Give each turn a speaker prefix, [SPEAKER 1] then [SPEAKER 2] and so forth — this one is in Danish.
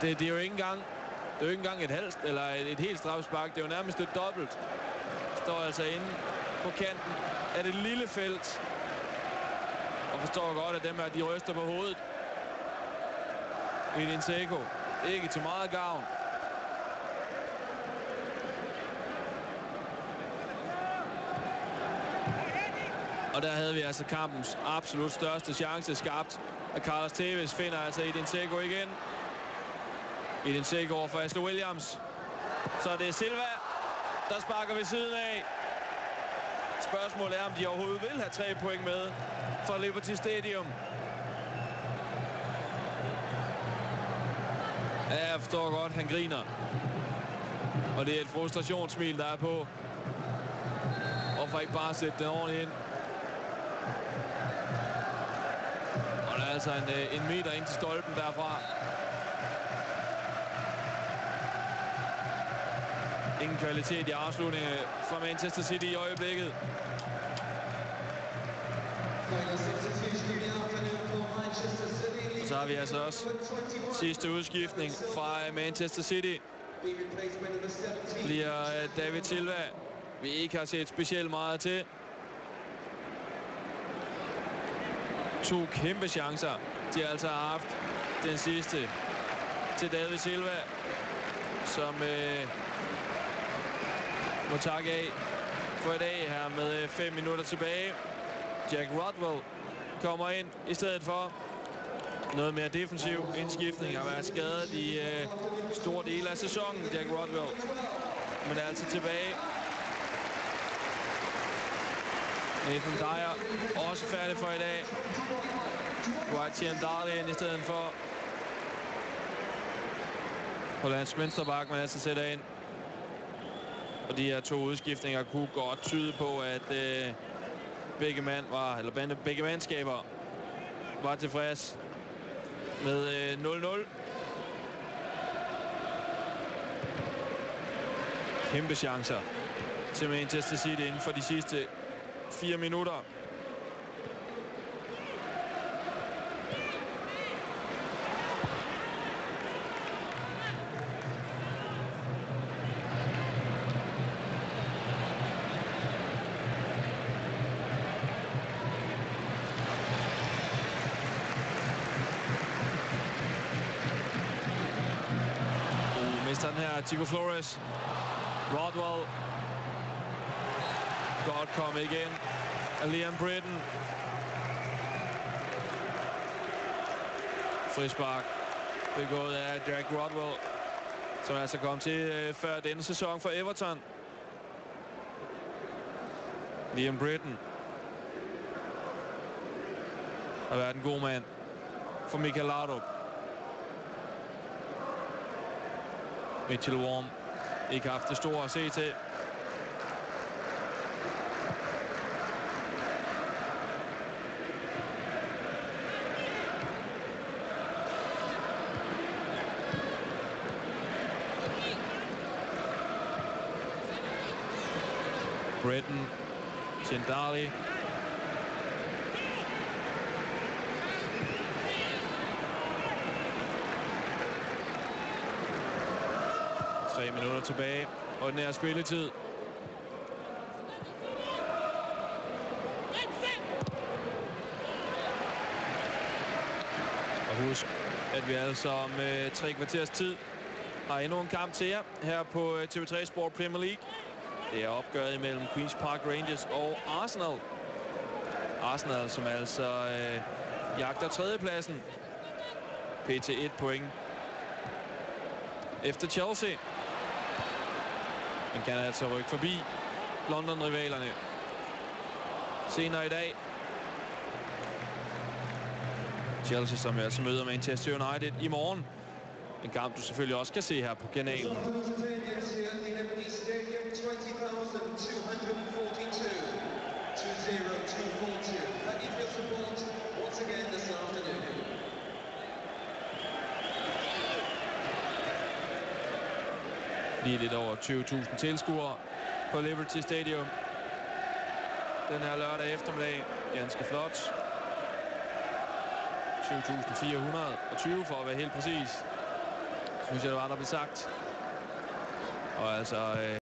[SPEAKER 1] Det er jo ikke engang et halvt eller et helt straffespark. Det er jo nærmest et dobbelt. Står altså inde på kanten af det lille felt. Og forstår godt, at dem her, de ryster på hovedet. Edin Dzeko. Ikke til meget gavn. Og der havde vi altså kampens absolut største chance skabt. Og Carlos Tevez finder altså Edin Dzeko igen. Edin Dzeko over for Ashley Williams. Så det er Silva, der sparker ved siden af. Spørgsmålet er, om de overhovedet vil have 3 point med fra Liberty Stadium. Ja, jeg forstår godt, han griner. Og det er et frustrationssmil, der er på. Hvorfor ikke bare sætte den ordentligt ind? Og der er altså en meter ind til stolpen derfra. Ingen kvalitet i afslutningen fra Manchester City i øjeblikket. Og så har vi altså også sidste udskiftning fra Manchester City. Bliver David Silva, vi ikke har set specielt meget til. 2 kæmpe chancer, de har altså haft. Den sidste til David Silva, som må takke af for i dag her med 5 minutter tilbage. Jack Rodwell kommer ind i stedet for. Noget mere defensiv indskiftning, har været skadet i store dele af sæsonen, Jack Rodwell. Men er altså tilbage. Nathan Dyer også færdig for i dag. Dwight Chiandale ind i stedet for. Hollands venstreback, man altså sætter ind. Og de her 2 udskiftninger kunne godt tyde på, at begge mandskaber var tilfreds med 0-0. Kæmpe chancer til Manchester City inden for de sidste 4 minutter. Mister den her, Tico Flores. Rodwell. Godt komme igen. Liam Britton. Frispark begået af Jack Rodwell, som altså kom til før denne sæson for Everton. Liam Britton har været en god mand for Michael Laudrup. Mitchell Worm ikke haft det store at se til. Britton, Chiandale. Tre minutter tilbage, og den her spilletid. Og husk, at vi altså om 3 kvarters tid har endnu en kamp til jer her på TV3 Sport Premier League. Det er opgøret imellem Queen's Park Rangers og Arsenal. Arsenal, som altså jagter tredjepladsen. PT 1 point efter Chelsea. Man kan altså rykke forbi London-rivalerne senere i dag. Chelsea, som altså møder Manchester United i morgen. En kamp, du selvfølgelig også kan se her på kanalen. Lige lidt over 20.000 tilskuere på Liberty Stadium den her lørdag eftermiddag. Ganske flot. 7.420 for at være helt præcis. synes jeg, det var, der blev sagt. Og altså...